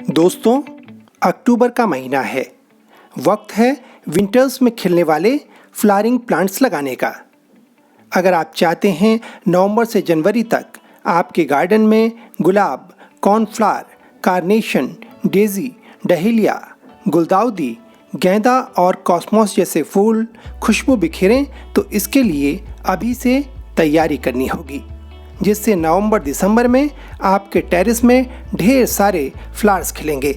दोस्तों, अक्टूबर का महीना है। वक्त है विंटर्स में खिलने वाले फ्लावरिंग प्लांट्स लगाने का। अगर आप चाहते हैं नवंबर से जनवरी तक आपके गार्डन में गुलाब, कॉर्नफ्लावर, कार्नेशन, डेजी, डहेलिया, गुलदाउदी, गेंदा और कॉस्मोस जैसे फूल खुशबू बिखेरें, तो इसके लिए अभी से तैयारी करनी होगी, जिससे नवंबर दिसंबर में आपके टेरेस में ढेर सारे फ्लावर्स खिलेंगे।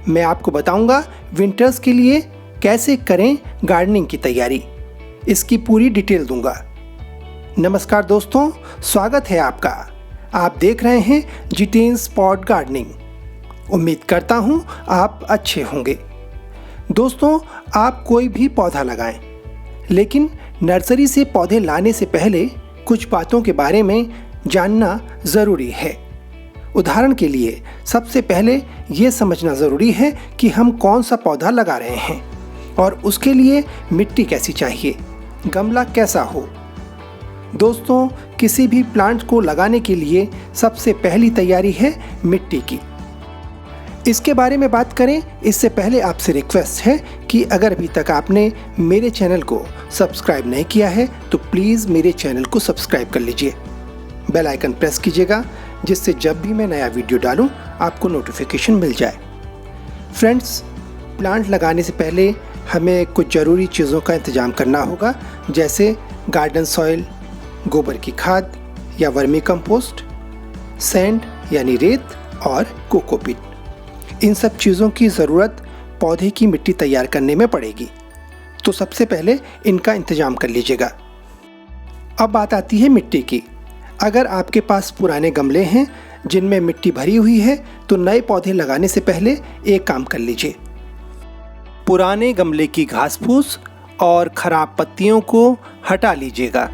मैं आपको बताऊंगा विंटर्स के लिए कैसे करें गार्डनिंग की तैयारी, इसकी पूरी डिटेल दूंगा। नमस्कार दोस्तों, स्वागत है आपका। आप देख रहे हैं जितेंद्र स्पॉट गार्डनिंग। उम्मीद करता हूं आप अच्छे होंगे। दोस्तों, आप कोई भी पौधा लगाएं, लेकिन नर्सरी से पौधे लाने से पहले कुछ बातों के बारे में जानना ज़रूरी है। उदाहरण के लिए सबसे पहले ये समझना ज़रूरी है कि हम कौन सा पौधा लगा रहे हैं और उसके लिए मिट्टी कैसी चाहिए, गमला कैसा हो। दोस्तों, किसी भी प्लांट को लगाने के लिए सबसे पहली तैयारी है मिट्टी की। इसके बारे में बात करें इससे पहले आपसे रिक्वेस्ट है कि अगर अभी तक आपने मेरे चैनल को सब्सक्राइब नहीं किया है तो प्लीज़ मेरे चैनल को सब्सक्राइब कर लीजिए। बेल आइकन प्रेस कीजिएगा, जिससे जब भी मैं नया वीडियो डालूं आपको नोटिफिकेशन मिल जाए। फ्रेंड्स, प्लांट लगाने से पहले हमें कुछ ज़रूरी चीज़ों का इंतज़ाम करना होगा, जैसे गार्डन सॉइल, गोबर की खाद या वर्मी कंपोस्ट, सैंड यानी रेत और कोकोपीट। इन सब चीज़ों की ज़रूरत पौधे की मिट्टी तैयार करने में पड़ेगी, तो सबसे पहले इनका इंतज़ाम कर लीजिएगा। अब बात आती है मिट्टी की। अगर आपके पास पुराने गमले हैं जिनमें मिट्टी भरी हुई है, तो नए पौधे लगाने से पहले एक काम कर लीजिए। पुराने गमले की घास फूस और खराब पत्तियों को हटा लीजिएगा।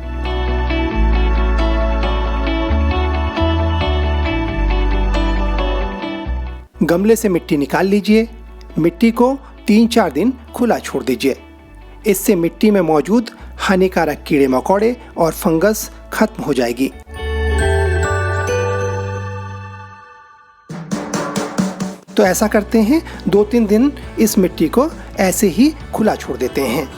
गमले से मिट्टी निकाल लीजिए। मिट्टी को 3-4 दिन खुला छोड़ दीजिए। इससे मिट्टी में मौजूद हानिकारक कीड़े मकोड़े और फंगस खत्म हो जाएगी। तो ऐसा करते हैं, 2-3 दिन इस मिट्टी को ऐसे ही खुला छोड़ देते हैं।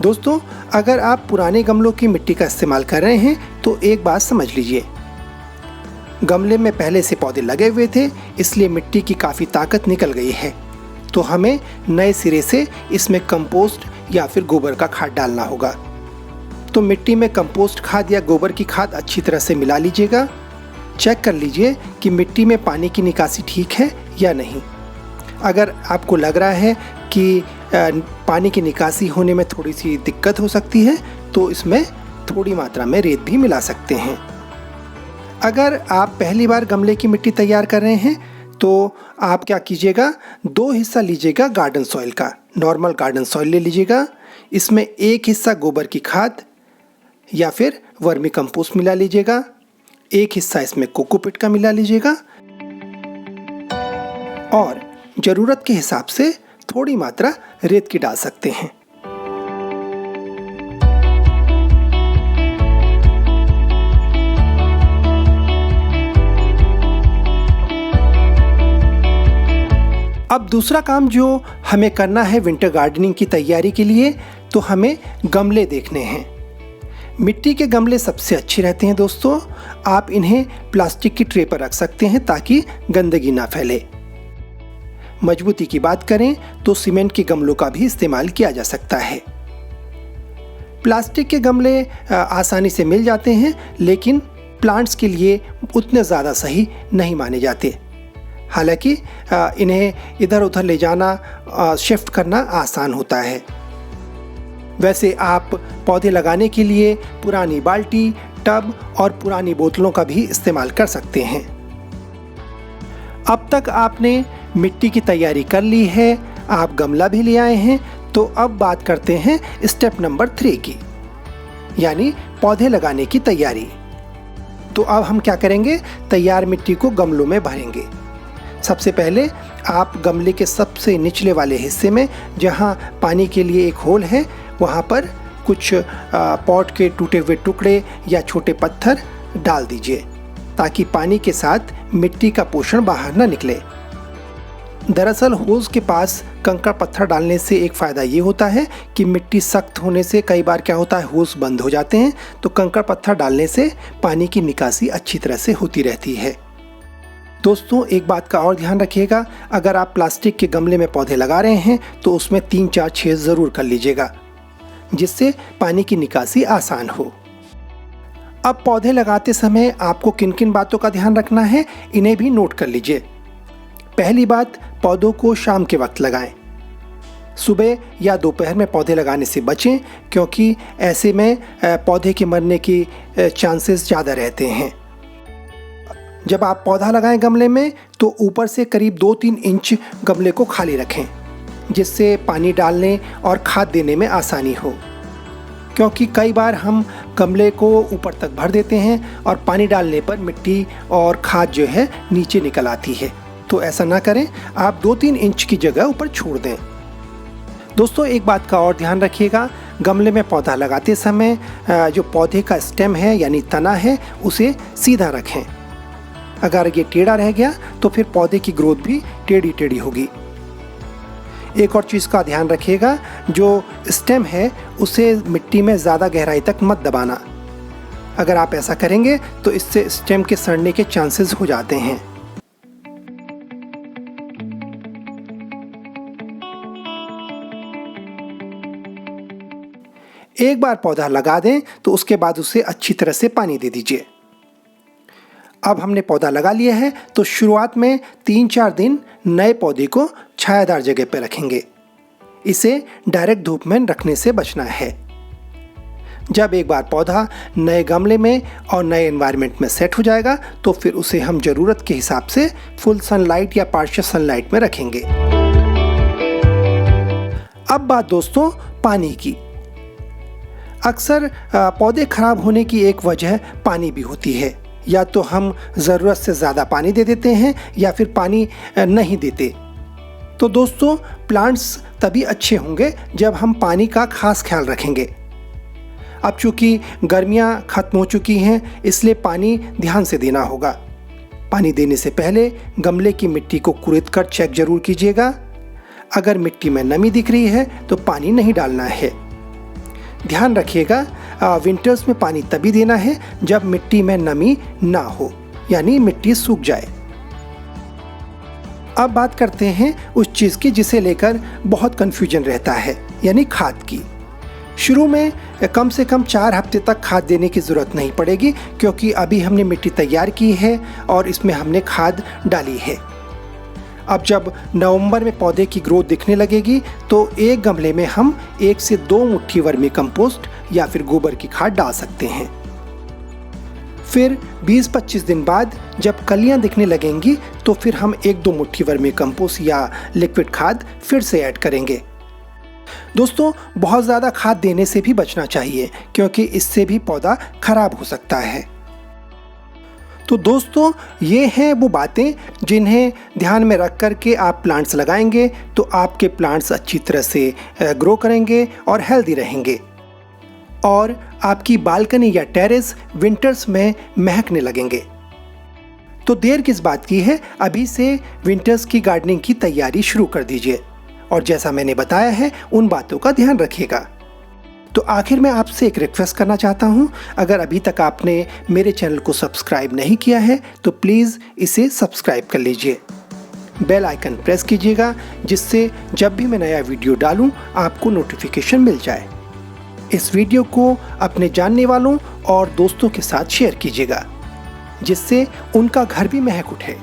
दोस्तों, अगर आप पुराने गमलों की मिट्टी का इस्तेमाल कर रहे हैं तो एक बात समझ लीजिए, गमले में पहले से पौधे लगे हुए थे, इसलिए मिट्टी की काफ़ी ताकत निकल गई है। तो हमें नए सिरे से इसमें कंपोस्ट या फिर गोबर का खाद डालना होगा। तो मिट्टी में कंपोस्ट खाद या गोबर की खाद अच्छी तरह से मिला लीजिएगा। चेक कर लीजिए कि मिट्टी में पानी की निकासी ठीक है या नहीं। अगर आपको लग रहा है कि पानी की निकासी होने में थोड़ी सी दिक्कत हो सकती है, तो इसमें थोड़ी मात्रा में रेत भी मिला सकते हैं। अगर आप पहली बार गमले की मिट्टी तैयार कर रहे हैं तो आप क्या कीजिएगा, 2 हिस्सा लीजिएगा गार्डन सॉइल का। नॉर्मल गार्डन सॉइल ले लीजिएगा। इसमें 1 हिस्सा गोबर की खाद या फिर वर्मी कंपोस्ट मिला लीजिएगा। 1 हिस्सा इसमें कोकोपीट का मिला लीजिएगा और ज़रूरत के हिसाब से थोड़ी मात्रा रेत की डाल सकते हैं। अब दूसरा काम जो हमें करना है विंटर गार्डनिंग की तैयारी के लिए, तो हमें गमले देखने हैं। मिट्टी के गमले सबसे अच्छे रहते हैं दोस्तों। आप इन्हें प्लास्टिक की ट्रे पर रख सकते हैं ताकि गंदगी ना फैले। मजबूती की बात करें तो सीमेंट के गमलों का भी इस्तेमाल किया जा सकता है। प्लास्टिक के गमले आसानी से मिल जाते हैं, लेकिन प्लांट्स के लिए उतने ज़्यादा सही नहीं माने जाते। हालांकि इन्हें इधर उधर ले जाना, शिफ्ट करना आसान होता है। वैसे आप पौधे लगाने के लिए पुरानी बाल्टी, टब और पुरानी बोतलों का भी इस्तेमाल कर सकते हैं। अब तक आपने मिट्टी की तैयारी कर ली है, आप गमला भी ले आए हैं, तो अब बात करते हैं स्टेप नंबर 3 की, यानी पौधे लगाने की तैयारी। तो अब हम क्या करेंगे, तैयार मिट्टी को गमलों में भरेंगे। सबसे पहले आप गमले के सबसे निचले वाले हिस्से में, जहाँ पानी के लिए एक होल है, वहाँ पर कुछ पॉट के टूटे हुए टुकड़े या छोटे पत्थर डाल दीजिए, ताकि पानी के साथ मिट्टी का पोषण बाहर न निकले। दरअसल होज़ के पास कंकड़ पत्थर डालने से एक फ़ायदा ये होता है कि मिट्टी सख्त होने से कई बार क्या होता है होज़ बंद हो जाते हैं, तो कंकड़ पत्थर डालने से पानी की निकासी अच्छी तरह से होती रहती है। दोस्तों एक बात का और ध्यान रखिएगा, अगर आप प्लास्टिक के गमले में पौधे लगा रहे हैं तो उसमें 3-4 छेद ज़रूर कर लीजिएगा, जिससे पानी की निकासी आसान हो। अब पौधे लगाते समय आपको किन किन बातों का ध्यान रखना है, इन्हें भी नोट कर लीजिए। पहली बात, पौधों को शाम के वक्त लगाएं। सुबह या दोपहर में पौधे लगाने से बचें, क्योंकि ऐसे में पौधे के मरने की चांसेस ज़्यादा रहते हैं। जब आप पौधा लगाएं गमले में तो ऊपर से करीब 2-3 इंच गमले को खाली रखें, जिससे पानी डालने और खाद देने में आसानी हो। क्योंकि कई बार हम गमले को ऊपर तक भर देते हैं और पानी डालने पर मिट्टी और खाद जो है नीचे निकल आती है, तो ऐसा ना करें, आप 2-3 इंच की जगह ऊपर छोड़ दें। दोस्तों एक बात का और ध्यान रखिएगा, गमले में पौधा लगाते समय जो पौधे का स्टेम है यानी तना है उसे सीधा रखें। अगर ये टेढ़ा रह गया तो फिर पौधे की ग्रोथ भी टेढ़ी टेढ़ी होगी। एक और चीज़ का ध्यान रखिएगा, जो स्टेम है उसे मिट्टी में ज़्यादा गहराई तक मत दबाना। अगर आप ऐसा करेंगे तो इससे स्टेम के सड़ने के चांसेस हो जाते हैं। एक बार पौधा लगा दें तो उसके बाद उसे अच्छी तरह से पानी दे दीजिए। अब हमने पौधा लगा लिया है तो शुरुआत में 3-4 दिन नए पौधे को छायादार जगह पर रखेंगे। इसे डायरेक्ट धूप में रखने से बचना है। जब एक बार पौधा नए गमले में और नए एनवायरनमेंट में सेट हो जाएगा तो फिर उसे हम ज़रूरत के हिसाब से फुल सनलाइट या पार्शियल सनलाइट में रखेंगे। अब बात दोस्तों पानी की। अक्सर पौधे खराब होने की एक वजह पानी भी होती है। या तो हम ज़रूरत से ज़्यादा पानी दे देते हैं या फिर पानी नहीं देते। तो दोस्तों प्लांट्स तभी अच्छे होंगे जब हम पानी का खास ख्याल रखेंगे। अब चूँकि गर्मियाँ ख़त्म हो चुकी हैं, इसलिए पानी ध्यान से देना होगा। पानी देने से पहले गमले की मिट्टी को कुरेद कर चेक ज़रूर कीजिएगा। अगर मिट्टी में नमी दिख रही है तो पानी नहीं डालना है। ध्यान रखिएगा, विंटर्स में पानी तभी देना है जब मिट्टी में नमी ना हो, यानी मिट्टी सूख जाए। अब बात करते हैं उस चीज़ की जिसे लेकर बहुत कन्फ्यूजन रहता है, यानी खाद की। शुरू में कम से कम 4 हफ्ते तक खाद देने की ज़रूरत नहीं पड़ेगी, क्योंकि अभी हमने मिट्टी तैयार की है और इसमें हमने खाद डाली है। अब जब नवंबर में पौधे की ग्रोथ दिखने लगेगी तो एक गमले में हम 1 से 2 मुट्ठी वर्मी कंपोस्ट या फिर गोबर की खाद डाल सकते हैं। फिर 20-25 दिन बाद जब कलियां दिखने लगेंगी तो फिर हम 1-2 मुट्ठी वर्मी कंपोस्ट या लिक्विड खाद फिर से ऐड करेंगे। दोस्तों बहुत ज़्यादा खाद देने से भी बचना चाहिए, क्योंकि इससे भी पौधा खराब हो सकता है। तो दोस्तों ये हैं वो बातें जिन्हें ध्यान में रख कर के आप प्लांट्स लगाएंगे तो आपके प्लांट्स अच्छी तरह से ग्रो करेंगे और हेल्दी रहेंगे, और आपकी बालकनी या टेरेस विंटर्स में महकने लगेंगे। तो देर किस बात की है, अभी से विंटर्स की गार्डनिंग की तैयारी शुरू कर दीजिए, और जैसा मैंने बताया है उन बातों का ध्यान रखिएगा। तो आखिर में आपसे एक रिक्वेस्ट करना चाहता हूं, अगर अभी तक आपने मेरे चैनल को सब्सक्राइब नहीं किया है तो प्लीज़ इसे सब्सक्राइब कर लीजिए। बेल आइकन प्रेस कीजिएगा, जिससे जब भी मैं नया वीडियो डालूं आपको नोटिफिकेशन मिल जाए। इस वीडियो को अपने जानने वालों और दोस्तों के साथ शेयर कीजिएगा, जिससे उनका घर भी महक उठे।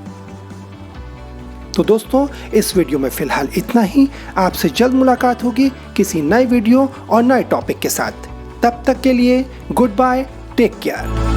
तो दोस्तों इस वीडियो में फ़िलहाल इतना ही। आपसे जल्द मुलाकात होगी किसी नए वीडियो और नए टॉपिक के साथ। तब तक के लिए गुड बाय, टेक केयर।